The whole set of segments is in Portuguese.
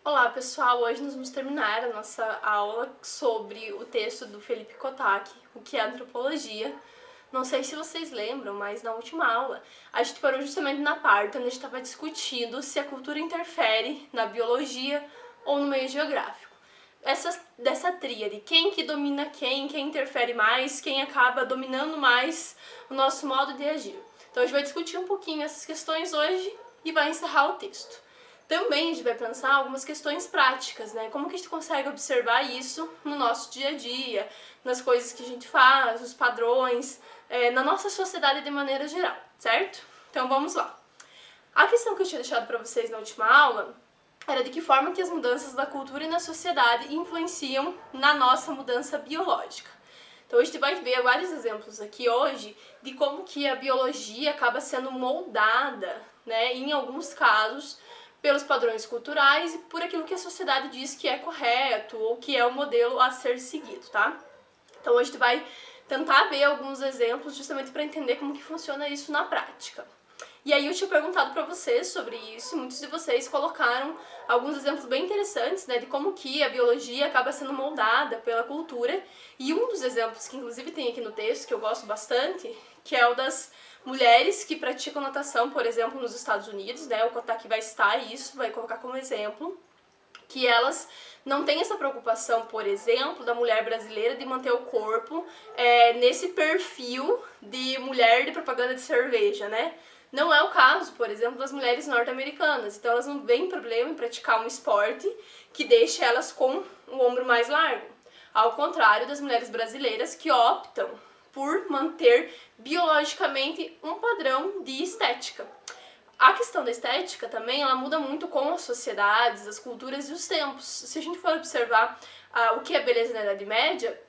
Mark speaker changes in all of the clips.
Speaker 1: Olá pessoal, hoje nós vamos terminar a nossa aula sobre o texto do Felipe Kottak, o que é antropologia. Não sei se vocês lembram, mas na última aula a gente parou justamente na parte onde a gente estava discutindo se a cultura interfere na biologia ou no meio geográfico. Dessa tríade, quem que domina quem interfere mais, quem acaba dominando mais o nosso modo de agir. Então a gente vai discutir um pouquinho essas questões hoje e vai encerrar o texto. Também a gente vai pensar algumas questões práticas, né? Como que a gente consegue observar isso no nosso dia a dia, nas coisas que a gente faz, os padrões, na nossa sociedade de maneira geral, certo? Então vamos lá. A questão que eu tinha deixado para vocês na última aula era de que forma que as mudanças da cultura e na sociedade influenciam na nossa mudança biológica. Então a gente vai ver vários exemplos aqui hoje de como que a biologia acaba sendo moldada, né, em alguns casos, pelos padrões culturais e por aquilo que a sociedade diz que é correto ou que é o modelo a ser seguido, tá? Então a gente vai tentar ver alguns exemplos justamente para entender como que funciona isso na prática. E aí eu tinha perguntado para vocês sobre isso e muitos de vocês colocaram alguns exemplos bem interessantes, né, de como que a biologia acaba sendo moldada pela cultura. E um dos exemplos que inclusive tem aqui no texto, que eu gosto bastante, que é o das mulheres que praticam natação, por exemplo, nos Estados Unidos, né, o Kottak vai citar isso, vai colocar como exemplo, que elas não têm essa preocupação, por exemplo, da mulher brasileira de manter o corpo nesse perfil de mulher de propaganda de cerveja, né? Não é o caso, por exemplo, das mulheres norte-americanas. Então elas não veem problema em praticar um esporte que deixe elas com o ombro mais largo. Ao contrário das mulheres brasileiras que optam por manter biologicamente um padrão de estética. A questão da estética também, ela muda muito com as sociedades, as culturas e os tempos. Se a gente for observar o que é beleza na Idade Média,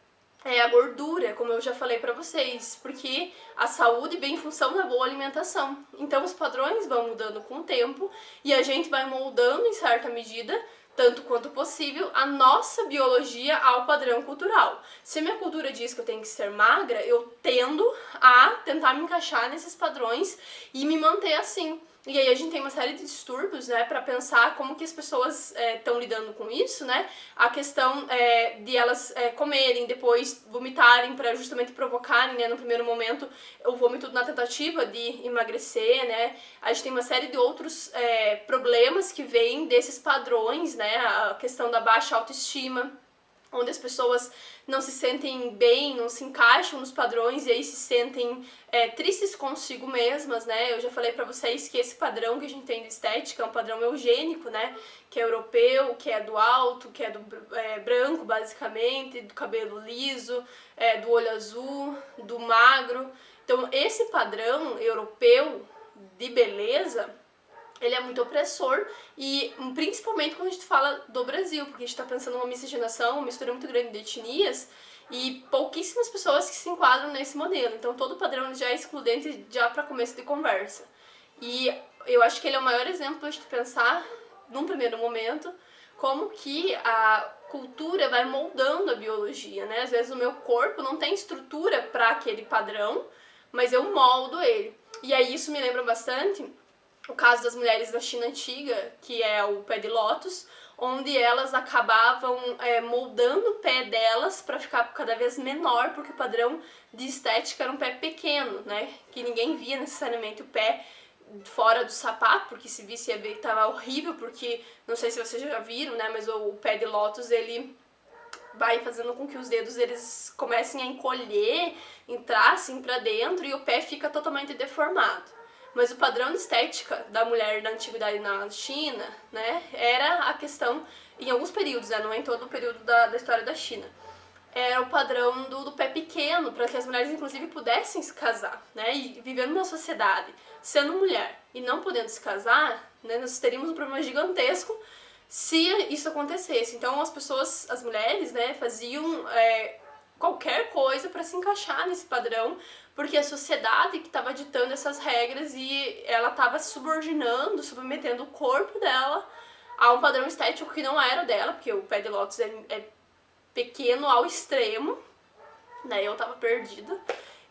Speaker 1: é a gordura, como eu já falei pra vocês, porque a saúde vem em função da boa alimentação. Então os padrões vão mudando com o tempo e a gente vai moldando em certa medida, tanto quanto possível, a nossa biologia ao padrão cultural. Se a minha cultura diz que eu tenho que ser magra, eu tendo a tentar me encaixar nesses padrões e me manter assim. E aí a gente tem uma série de distúrbios, né, para pensar como que as pessoas estão lidando com isso, né, a questão de elas comerem, depois vomitarem para justamente provocarem, né, no primeiro momento, o vômito na tentativa de emagrecer, né, a gente tem uma série de outros problemas que vêm desses padrões, né, a questão da baixa autoestima, onde as pessoas não se sentem bem, não se encaixam nos padrões e aí se sentem tristes consigo mesmas, né? Eu já falei pra vocês que esse padrão que a gente tem de estética é um padrão eugênico, né? Que é europeu, que é do alto, que é do branco, basicamente, do cabelo liso, do olho azul, do magro. Então, esse padrão europeu de beleza, ele é muito opressor e principalmente quando a gente fala do Brasil, porque a gente está pensando numa miscigenação, uma mistura muito grande de etnias e pouquíssimas pessoas que se enquadram nesse modelo. Então todo padrão já é excludente já para começo de conversa. E eu acho que ele é o maior exemplo para a gente pensar, num primeiro momento, como que a cultura vai moldando a biologia, né? Às vezes o meu corpo não tem estrutura para aquele padrão, mas eu moldo ele. E aí isso me lembra bastante o caso das mulheres da China antiga, que é o pé de lótus, onde elas acabavam moldando o pé delas para ficar cada vez menor, porque o padrão de estética era um pé pequeno, né? Que ninguém via necessariamente o pé fora do sapato, porque se visse ia ver que tava horrível, porque não sei se vocês já viram, né? Mas o pé de lótus, ele vai fazendo com que os dedos eles comecem a encolher, entrar assim para dentro e o pé fica totalmente deformado. Mas o padrão de estética da mulher da antiguidade na China, né, era a questão, em alguns períodos, né, não é em todo o período da história da China, era o padrão do pé pequeno, para que as mulheres, inclusive, pudessem se casar, né, e vivendo numa sociedade, sendo mulher e não podendo se casar, né, nós teríamos um problema gigantesco se isso acontecesse. Então as pessoas, as mulheres, né, faziam qualquer coisa para se encaixar nesse padrão, porque a sociedade que estava ditando essas regras e ela estava subordinando, submetendo o corpo dela a um padrão estético que não era o dela, porque o pé de lótus é pequeno ao extremo, né, eu tava perdida.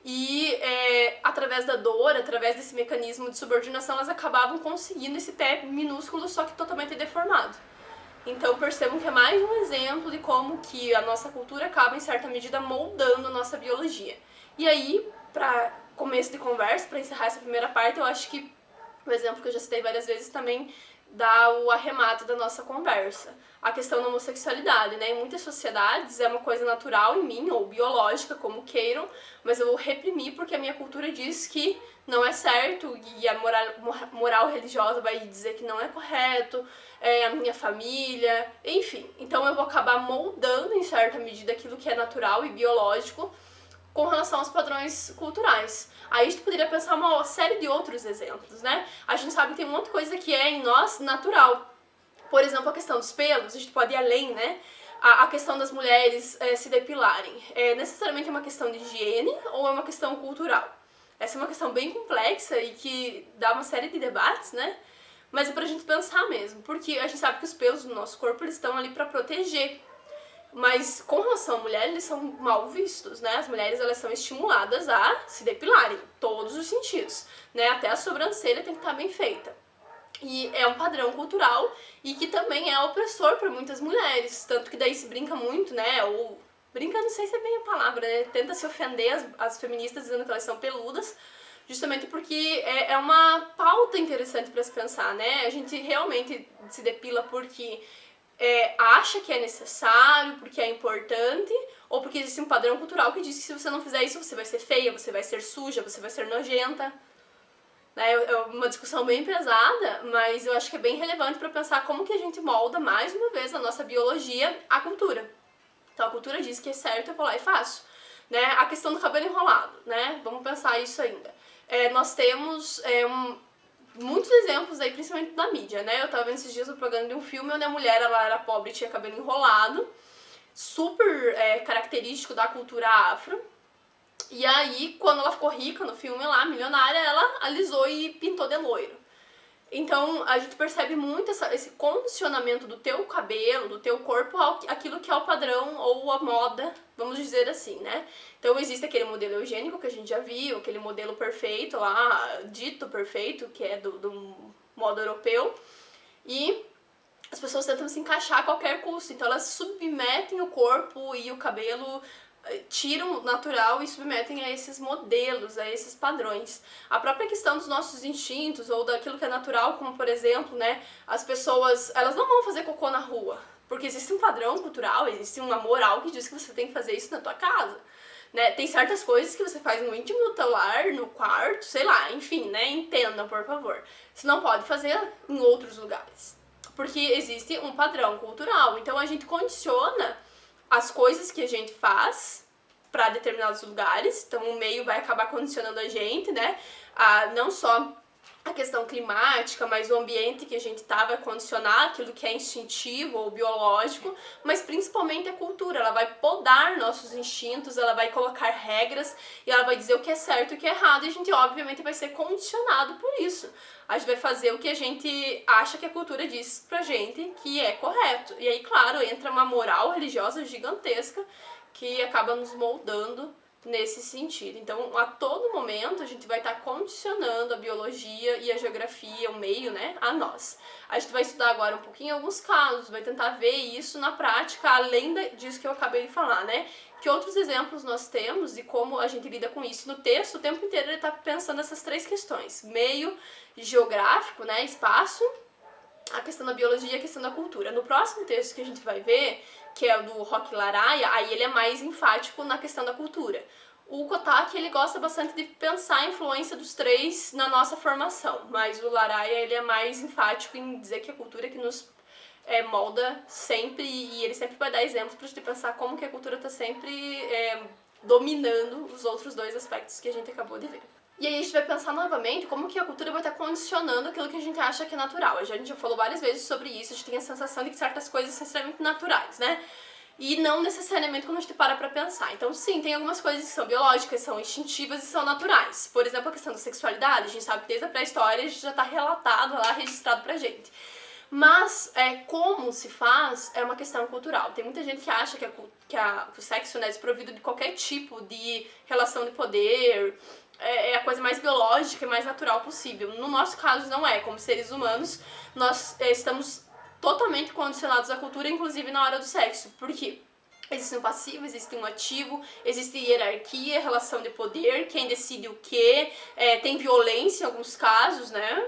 Speaker 1: E através da dor, através desse mecanismo de subordinação, elas acabavam conseguindo esse pé minúsculo, só que totalmente deformado. Então percebam que é mais um exemplo de como que a nossa cultura acaba, em certa medida, moldando a nossa biologia. E aí, para começo de conversa, para encerrar essa primeira parte, eu acho que o exemplo que eu já citei várias vezes também dá o arremato da nossa conversa. A questão da homossexualidade, né? Em muitas sociedades é uma coisa natural em mim, ou biológica, como queiram, mas eu vou reprimir porque a minha cultura diz que não é certo e a moral religiosa vai dizer que não é correto, a minha família, enfim. Então eu vou acabar moldando, em certa medida, aquilo que é natural e biológico com relação aos padrões culturais. Aí a gente poderia pensar uma série de outros exemplos, né? A gente sabe que tem um monte de coisa que é em nós natural. Por exemplo, a questão dos pelos, a gente pode ir além, né? A questão das mulheres se depilarem. É necessariamente uma questão de higiene ou é uma questão cultural? Essa é uma questão bem complexa e que dá uma série de debates, né? Mas é pra gente pensar mesmo, porque a gente sabe que os pelos do nosso corpo eles estão ali pra proteger. Mas com relação à mulher, eles são mal vistos, né? As mulheres elas são estimuladas a se depilarem, todos os sentidos, né? Até a sobrancelha tem que estar bem feita. E é um padrão cultural e que também é opressor para muitas mulheres, tanto que daí se brinca muito, né? Ou brinca, não sei se é bem a palavra, né? Tenta se ofender as feministas dizendo que elas são peludas, justamente porque é uma pauta interessante para se pensar, né? A gente realmente se depila porque acha que é necessário, porque é importante, ou porque existe um padrão cultural que diz que se você não fizer isso, você vai ser feia, você vai ser suja, você vai ser nojenta. É uma discussão bem pesada, mas eu acho que é bem relevante para pensar como que a gente molda, mais uma vez, a nossa biologia à cultura. Então a cultura diz que é certo, eu vou lá e faço. Né? A questão do cabelo enrolado, né? Vamos pensar isso ainda. Nós temos muitos exemplos aí, principalmente da mídia, né? Eu tava vendo esses dias o propaganda de um filme onde a mulher ela era pobre e tinha cabelo enrolado, super característico da cultura afro. E aí, quando ela ficou rica no filme lá, milionária, ela alisou e pintou de loiro. Então, a gente percebe muito esse condicionamento do teu cabelo, do teu corpo, aquilo que é o padrão ou a moda, vamos dizer assim, né? Então, existe aquele modelo eugênico que a gente já viu, aquele modelo perfeito lá, dito perfeito, que é do modo europeu, e as pessoas tentam se encaixar a qualquer custo, então elas submetem o corpo e o cabelo, tiram o natural e submetem a esses modelos, a esses padrões. A própria questão dos nossos instintos ou daquilo que é natural, como por exemplo, né, as pessoas, elas não vão fazer cocô na rua, porque existe um padrão cultural, existe uma moral que diz que você tem que fazer isso na tua casa. Né? Tem certas coisas que você faz no íntimo do teu lar, no quarto, sei lá, enfim, né? Entenda, por favor. Você não pode fazer em outros lugares, porque existe um padrão cultural. Então a gente condiciona as coisas que a gente faz para determinados lugares, então o meio vai acabar condicionando a gente, né? Não só a questão climática, mas o ambiente que a gente tá vai condicionar aquilo que é instintivo ou biológico, mas principalmente a cultura, ela vai podar nossos instintos, ela vai colocar regras e ela vai dizer o que é certo e o que é errado, e a gente obviamente vai ser condicionado por isso. A gente vai fazer o que a gente acha que a cultura diz pra gente que é correto. E aí, claro, entra uma moral religiosa gigantesca que acaba nos moldando nesse sentido. Então, a todo momento, a gente vai estar condicionando a biologia e a geografia, o meio, né, a nós. A gente vai estudar agora um pouquinho alguns casos, vai tentar ver isso na prática, além disso que eu acabei de falar, né? Que outros exemplos nós temos e como a gente lida com isso no texto, o tempo inteiro ele está pensando nessas três questões. Meio geográfico, né, espaço, a questão da biologia e a questão da cultura. No próximo texto que a gente vai ver, que é o do Roque Laraia, aí ele é mais enfático na questão da cultura. O Kotaki, ele gosta bastante de pensar a influência dos três na nossa formação, mas o Laraia, ele é mais enfático em dizer que a cultura que nos molda sempre, e ele sempre vai dar exemplos pra gente pensar como que a cultura tá sempre dominando os outros dois aspectos que a gente acabou de ver. E aí a gente vai pensar novamente como que a cultura vai estar condicionando aquilo que a gente acha que é natural. A gente já falou várias vezes sobre isso, a gente tem a sensação de que certas coisas são extremamente naturais, né? E não necessariamente quando a gente para pra pensar. Então sim, tem algumas coisas que são biológicas, são instintivas e são naturais. Por exemplo, a questão da sexualidade, a gente sabe que desde a pré-história a gente já tá relatado lá, registrado pra gente. Mas como se faz é uma questão cultural. Tem muita gente que acha que o sexo é desprovido de qualquer tipo de relação de poder, é a coisa mais biológica e mais natural possível. No nosso caso não é, como seres humanos, nós estamos totalmente condicionados à cultura, inclusive na hora do sexo. Por quê? Existe um passivo, existe um ativo, existe hierarquia, relação de poder, quem decide o quê, tem violência em alguns casos, né?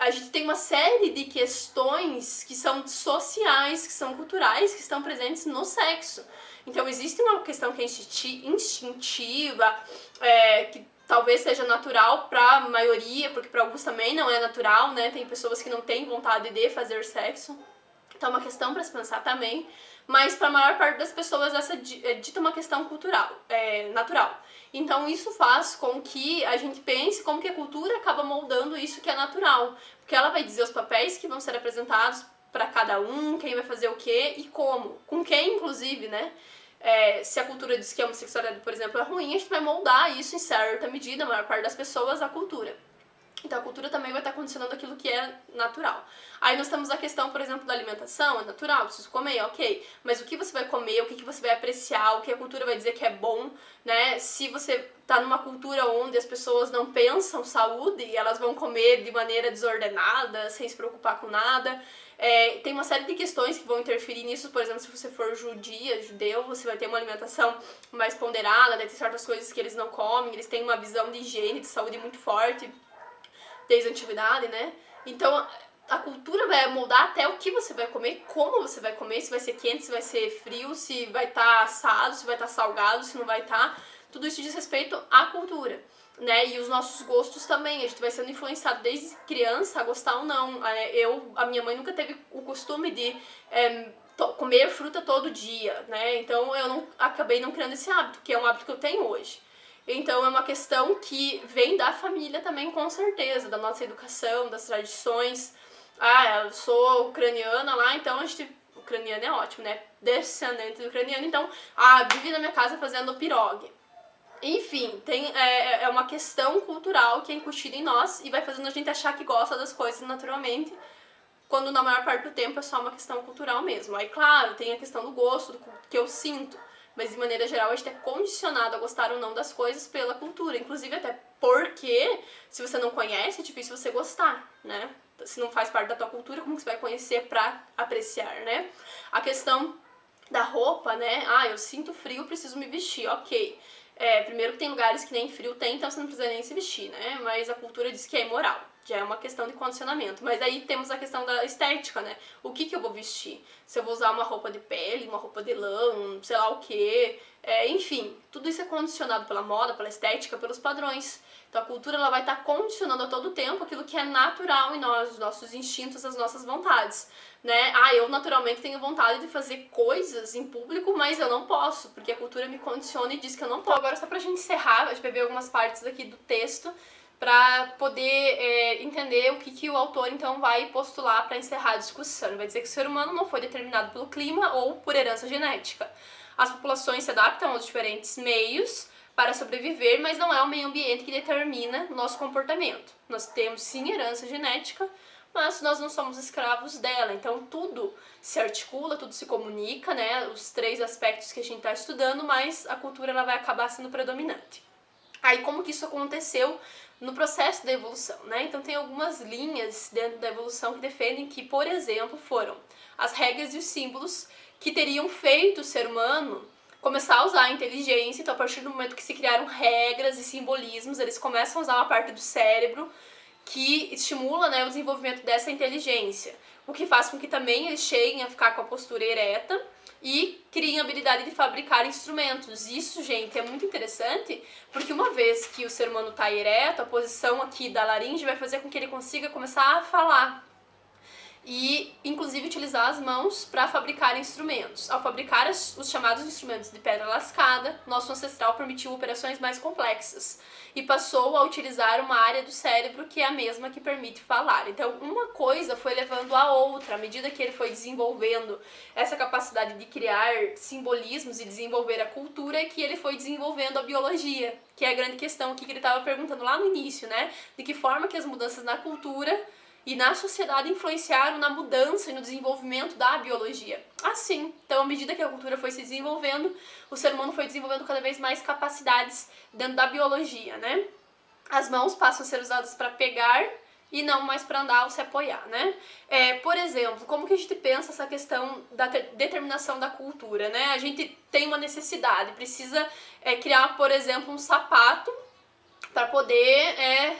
Speaker 1: A gente tem uma série de questões que são sociais, que são culturais, que estão presentes no sexo. Então existe uma questão que é instintiva, que talvez seja natural para a maioria, porque para alguns também não é natural, né? Tem pessoas que não têm vontade de fazer sexo. Então é uma questão para se pensar também. Mas para a maior parte das pessoas essa é dita uma questão cultural, natural. Então isso faz com que a gente pense como que a cultura acaba moldando isso que é natural. Porque ela vai dizer os papéis que vão ser apresentados para cada um, quem vai fazer o quê e como. Com quem, inclusive, né? Se a cultura diz que a homossexualidade, por exemplo, é ruim, a gente vai moldar isso em certa medida, a maior parte das pessoas, a cultura. Então a cultura também vai estar condicionando aquilo que é natural. Aí nós temos a questão, por exemplo, da alimentação, é natural, preciso comer, ok. Mas o que você vai comer, o que você vai apreciar, o que a cultura vai dizer que é bom, né? Se você tá numa cultura onde as pessoas não pensam saúde, elas vão comer de maneira desordenada, sem se preocupar com nada. Tem uma série de questões que vão interferir nisso, por exemplo, se você for judeu, você vai ter uma alimentação mais ponderada, né? Tem certas coisas que eles não comem, eles têm uma visão de higiene, de saúde muito forte, desde a antiguidade, né? Então a cultura vai moldar até o que você vai comer, como você vai comer, se vai ser quente, se vai ser frio, se vai estar assado, se vai estar salgado, se não vai estar. Tudo isso diz respeito à cultura, né? E os nossos gostos também, a gente vai sendo influenciado desde criança a gostar ou não. A minha mãe nunca teve o costume de comer fruta todo dia, né? Então eu acabei não criando esse hábito, que é um hábito que eu tenho hoje. Então é uma questão que vem da família também, com certeza, da nossa educação, das tradições. Eu sou ucraniana lá, então a gente... Ucraniana é ótimo, né? Descendente de ucraniano, então... vivi na minha casa fazendo pirogue. Enfim, é uma questão cultural que é incutida em nós e vai fazendo a gente achar que gosta das coisas naturalmente, quando na maior parte do tempo é só uma questão cultural mesmo. Aí, claro, tem a questão do gosto, do que eu sinto. Mas, de maneira geral, a gente é condicionado a gostar ou não das coisas pela cultura. Inclusive, até porque, se você não conhece, é difícil você gostar, né? Se não faz parte da tua cultura, como que você vai conhecer pra apreciar, né? A questão da roupa, né? Eu sinto frio, preciso me vestir, ok. Primeiro que tem lugares que nem frio tem, então você não precisa nem se vestir, né? Mas a cultura diz que é imoral. Já é uma questão de condicionamento. Mas aí temos a questão da estética, né? O que eu vou vestir? Se eu vou usar uma roupa de pele, uma roupa de lã, sei lá o quê. Enfim, tudo isso é condicionado pela moda, pela estética, pelos padrões. Então a cultura ela vai estar condicionando a todo tempo aquilo que é natural em nós, os nossos instintos, as nossas vontades, né? Eu naturalmente tenho vontade de fazer coisas em público, mas eu não posso, porque a cultura me condiciona e diz que eu não posso. Então, agora só pra gente encerrar, a gente vai ver algumas partes aqui do texto para poder entender o que o autor então vai postular para encerrar a discussão. Ele vai dizer que o ser humano não foi determinado pelo clima ou por herança genética. As populações se adaptam aos diferentes meios para sobreviver, mas não é o meio ambiente que determina o nosso comportamento. Nós temos sim herança genética, mas nós não somos escravos dela. Então tudo se articula, tudo se comunica, né? Os três aspectos que a gente está estudando, mas a cultura ela vai acabar sendo predominante. Aí como que isso aconteceu no processo da evolução, né? Então tem algumas linhas dentro da evolução que defendem que, por exemplo, foram as regras e os símbolos que teriam feito o ser humano começar a usar a inteligência. Então a partir do momento que se criaram regras e simbolismos, eles começam a usar uma parte do cérebro que estimula, né, o desenvolvimento dessa inteligência, o que faz com que também eles cheguem a ficar com a postura ereta e criem a habilidade de fabricar instrumentos. Isso, gente, é muito interessante, porque uma vez que o ser humano está ereto, a posição aqui da laringe vai fazer com que ele consiga começar a falar e, inclusive, utilizar as mãos para fabricar instrumentos. Ao fabricar os chamados instrumentos de pedra lascada, nosso ancestral permitiu operações mais complexas e passou a utilizar uma área do cérebro que é a mesma que permite falar. Então, uma coisa foi levando a outra, à medida que ele foi desenvolvendo essa capacidade de criar simbolismos e desenvolver a cultura, é que ele foi desenvolvendo a biologia, que é a grande questão aqui que ele estava perguntando lá no início, né? De que forma que as mudanças na cultura e na sociedade influenciaram na mudança e no desenvolvimento da biologia. Assim, então à medida que a cultura foi se desenvolvendo, o ser humano foi desenvolvendo cada vez mais capacidades dentro da biologia, né? As mãos passam a ser usadas para pegar e não mais para andar ou se apoiar, né? Por exemplo, como que a gente pensa essa questão da determinação da cultura, né? A gente tem uma necessidade, precisa criar, por exemplo, um sapato para poder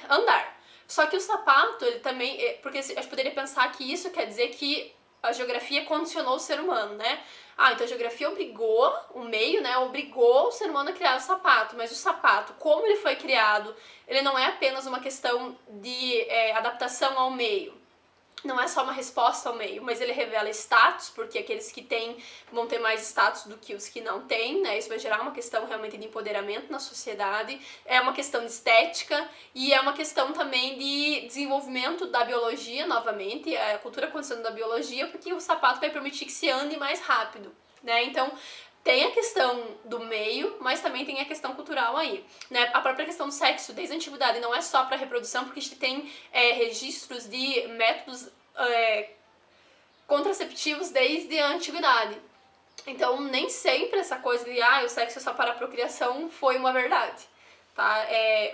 Speaker 1: andar. Só que o sapato, ele também... porque a gente poderia pensar que isso quer dizer que a geografia condicionou o ser humano, né? Então a geografia obrigou o meio, né? Obrigou o ser humano a criar o sapato. Mas o sapato, como ele foi criado, ele não é apenas uma questão de adaptação ao meio. Não é só uma resposta ao meio, mas ele revela status, porque aqueles que têm vão ter mais status do que os que não têm, né? Isso vai gerar uma questão realmente de empoderamento na sociedade, é uma questão de estética e é uma questão também de desenvolvimento da biologia, novamente, a cultura condicionando da biologia, porque o sapato vai permitir que se ande mais rápido, né? Então, tem a questão do meio, mas também tem a questão cultural aí, né? A própria questão do sexo, desde a antiguidade, não é só para reprodução, porque a gente tem registros de métodos contraceptivos desde a antiguidade. Então, nem sempre essa coisa de o sexo é só para a procriação foi uma verdade. Tá?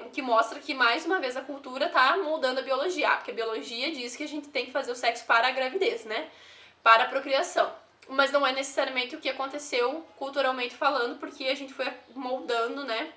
Speaker 1: O que mostra que, mais uma vez, a cultura está moldando a biologia, porque a biologia diz que a gente tem que fazer o sexo para a gravidez, né? Para a procriação. Mas não é necessariamente o que aconteceu culturalmente falando, porque a gente foi moldando, né,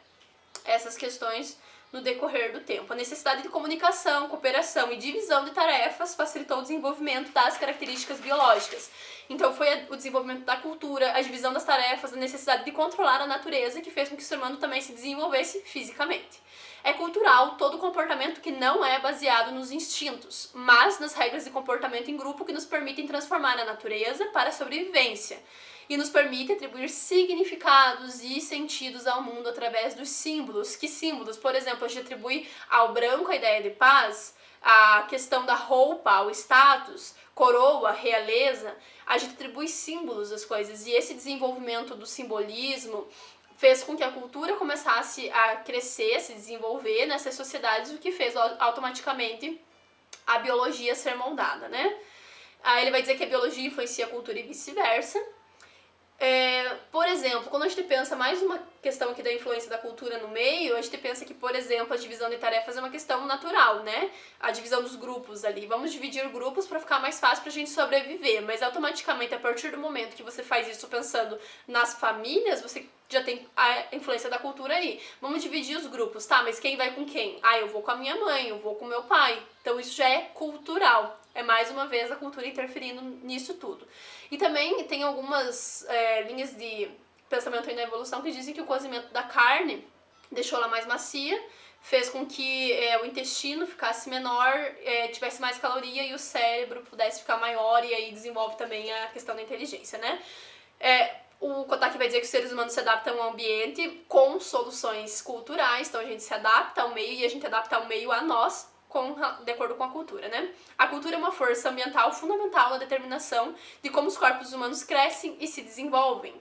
Speaker 1: essas questões no decorrer do tempo. A necessidade de comunicação, cooperação e divisão de tarefas facilitou o desenvolvimento das características biológicas. Então foi o desenvolvimento da cultura, a divisão das tarefas, a necessidade de controlar a natureza que fez com que o ser humano também se desenvolvesse fisicamente. É cultural todo comportamento que não é baseado nos instintos, mas nas regras de comportamento em grupo que nos permitem transformar a natureza para a sobrevivência e nos permite atribuir significados e sentidos ao mundo através dos símbolos. Que símbolos? Por exemplo, a gente atribui ao branco a ideia de paz, a questão da roupa, o status, coroa, realeza, a gente atribui símbolos às coisas, e esse desenvolvimento do simbolismo fez com que a cultura começasse a crescer, a se desenvolver nessas sociedades, o que fez automaticamente a biologia ser moldada, né? Aí ele vai dizer que a biologia influencia a cultura e vice-versa. Por exemplo, quando a gente pensa mais uma questão aqui da influência da cultura no meio, a gente pensa que, por exemplo, a divisão de tarefas é uma questão natural, né? A divisão dos grupos ali. Vamos dividir grupos para ficar mais fácil pra gente sobreviver, mas automaticamente, a partir do momento que você faz isso pensando nas famílias, você já tem a influência da cultura aí. Vamos dividir os grupos, tá? Mas quem vai com quem? Eu vou com a minha mãe, eu vou com o meu pai. Então isso já é cultural. É mais uma vez a cultura interferindo nisso tudo. E também tem algumas linhas de pensamento aí na evolução que dizem que o cozimento da carne deixou ela mais macia, fez com que o intestino ficasse menor, tivesse mais caloria e o cérebro pudesse ficar maior, e aí desenvolve também a questão da inteligência, né? O Kotaki vai dizer que os seres humanos se adaptam ao ambiente com soluções culturais, então a gente se adapta ao meio e a gente adapta ao meio a nós, de acordo com a cultura, né? A cultura é uma força ambiental fundamental na determinação de como os corpos humanos crescem e se desenvolvem.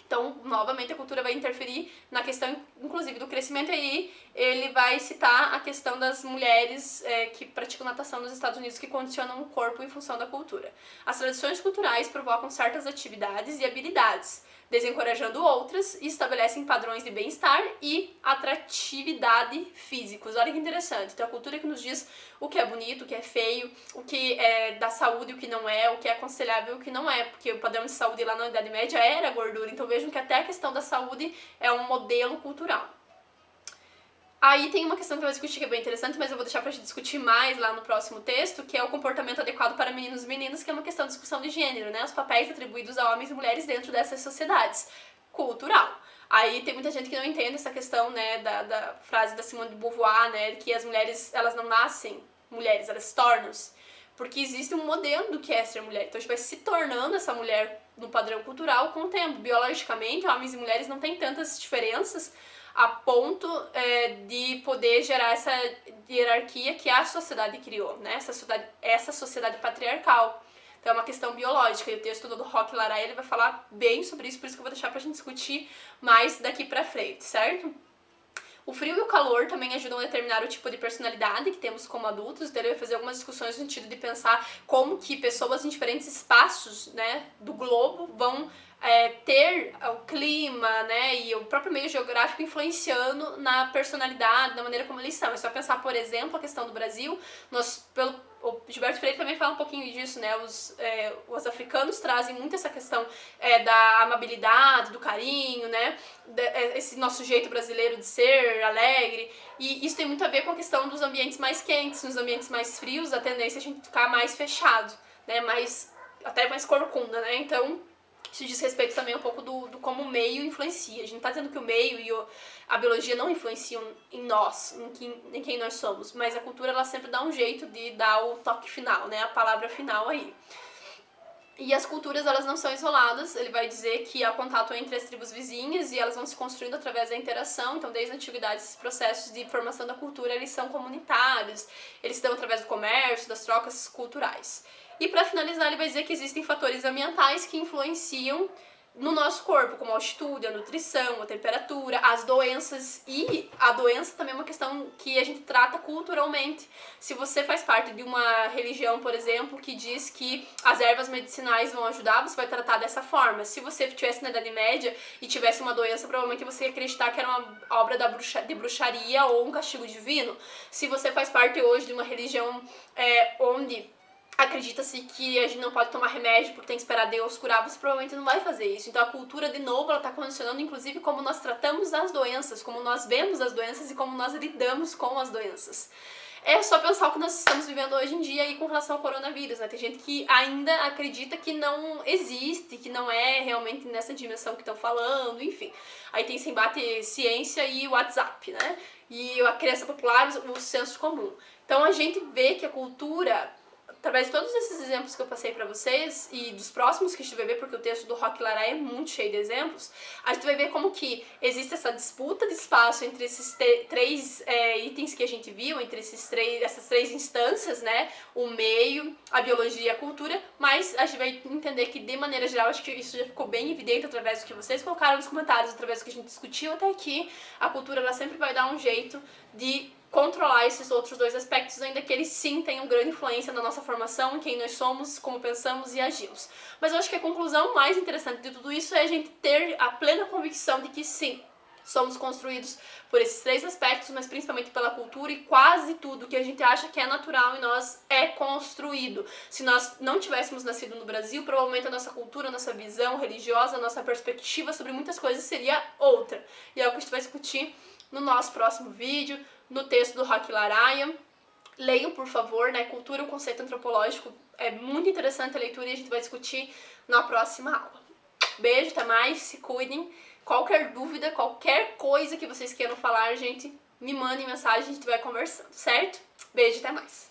Speaker 1: Então, novamente, a cultura vai interferir na questão, inclusive, do crescimento. E aí ele vai citar a questão das mulheres que praticam natação nos Estados Unidos, que condicionam o corpo em função da cultura. As tradições culturais provocam certas atividades e habilidades, desencorajando outras, e estabelecem padrões de bem-estar e atratividade físicos. Olha que interessante. Então, a cultura que nos diz o que é bonito, o que é feio, o que é da saúde, o que não é, o que é aconselhável e o que não é, porque o padrão de saúde lá na Idade Média era a gordura. Então, vejam que até a questão da saúde é um modelo cultural. Aí tem uma questão que eu vou discutir que é bem interessante, mas eu vou deixar pra gente discutir mais lá no próximo texto, que é o comportamento adequado para meninos e meninas, que é uma questão de discussão de gênero, né? Os papéis atribuídos a homens e mulheres dentro dessas sociedades. Cultural. Aí tem muita gente que não entende essa questão, né, da frase da Simone de Beauvoir, né, que as mulheres, elas não nascem mulheres, elas se tornam-se. Porque existe um modelo do que é ser mulher. Então a gente vai se tornando essa mulher no padrão cultural com o tempo. Biologicamente, homens e mulheres não têm tantas diferenças a ponto de poder gerar essa hierarquia que a sociedade criou, né? Essa sociedade patriarcal. Então é uma questão biológica, e o texto do Roque Laraia ele vai falar bem sobre isso, por isso que eu vou deixar pra gente discutir mais daqui pra frente, certo? O frio e o calor também ajudam a determinar o tipo de personalidade que temos como adultos, então ele vai fazer algumas discussões no sentido de pensar como que pessoas em diferentes espaços, né, do globo vão ter o clima, né, e o próprio meio geográfico influenciando na personalidade, na maneira como eles são. É só pensar, por exemplo, a questão do Brasil, o Gilberto Freire também fala um pouquinho disso, né, os africanos trazem muito essa questão da amabilidade, do carinho, né, esse nosso jeito brasileiro de ser, alegre, e isso tem muito a ver com a questão dos ambientes mais quentes. Nos ambientes mais frios, a tendência é a gente ficar mais fechado, né, até mais corcunda, né, então isso diz respeito também um pouco do como o meio influencia. A gente não tá dizendo que o meio e a biologia não influenciam em nós, em quem nós somos, mas a cultura ela sempre dá um jeito de dar o toque final, né, a palavra final aí. E as culturas, elas não são isoladas, ele vai dizer que há contato entre as tribos vizinhas e elas vão se construindo através da interação. Então, desde a antiguidade, esses processos de formação da cultura, eles são comunitários, eles se dão através do comércio, das trocas culturais. E para finalizar, ele vai dizer que existem fatores ambientais que influenciam no nosso corpo, como a altitude, a nutrição, a temperatura, as doenças, e a doença também é uma questão que a gente trata culturalmente. Se você faz parte de uma religião, por exemplo, que diz que as ervas medicinais vão ajudar, você vai tratar dessa forma. Se você estivesse na Idade Média e tivesse uma doença, provavelmente você ia acreditar que era uma obra de bruxaria ou um castigo divino. Se você faz parte hoje de uma religião onde acredita-se que a gente não pode tomar remédio porque tem que esperar Deus curar, você provavelmente não vai fazer isso. Então a cultura, de novo, ela está condicionando inclusive como nós tratamos as doenças, como nós vemos as doenças e como nós lidamos com as doenças. É só pensar o que nós estamos vivendo hoje em dia aí com relação ao coronavírus, né? Tem gente que ainda acredita que não existe, que não é realmente nessa dimensão que estão falando, enfim. Aí tem esse embate ciência e WhatsApp, né? E a crença popular, o senso comum. Então a gente vê que a cultura, através de todos esses exemplos que eu passei pra vocês e dos próximos que a gente vai ver, porque o texto do Roque Laray é muito cheio de exemplos, a gente vai ver como que existe essa disputa de espaço entre esses três itens que a gente viu, entre essas três instâncias, né, o meio, a biologia e a cultura, mas a gente vai entender que, de maneira geral, acho que isso já ficou bem evidente através do que vocês colocaram nos comentários, através do que a gente discutiu até aqui. A cultura, ela sempre vai dar um jeito de controlar esses outros dois aspectos, ainda que eles sim tenham grande influência na nossa formação, em quem nós somos, como pensamos e agimos. Mas eu acho que a conclusão mais interessante de tudo isso é a gente ter a plena convicção de que sim, somos construídos por esses três aspectos, mas principalmente pela cultura, e quase tudo que a gente acha que é natural em nós é construído. Se nós não tivéssemos nascido no Brasil, provavelmente a nossa cultura, a nossa visão religiosa, a nossa perspectiva sobre muitas coisas seria outra. E é o que a gente vai discutir no nosso próximo vídeo, no texto do Roque Laray. Leiam, por favor, né? Cultura, um conceito antropológico. É muito interessante a leitura e a gente vai discutir na próxima aula. Beijo, até mais, se cuidem. Qualquer dúvida, qualquer coisa que vocês queiram falar, gente, me mandem mensagem, a gente vai conversando, certo? Beijo, até mais.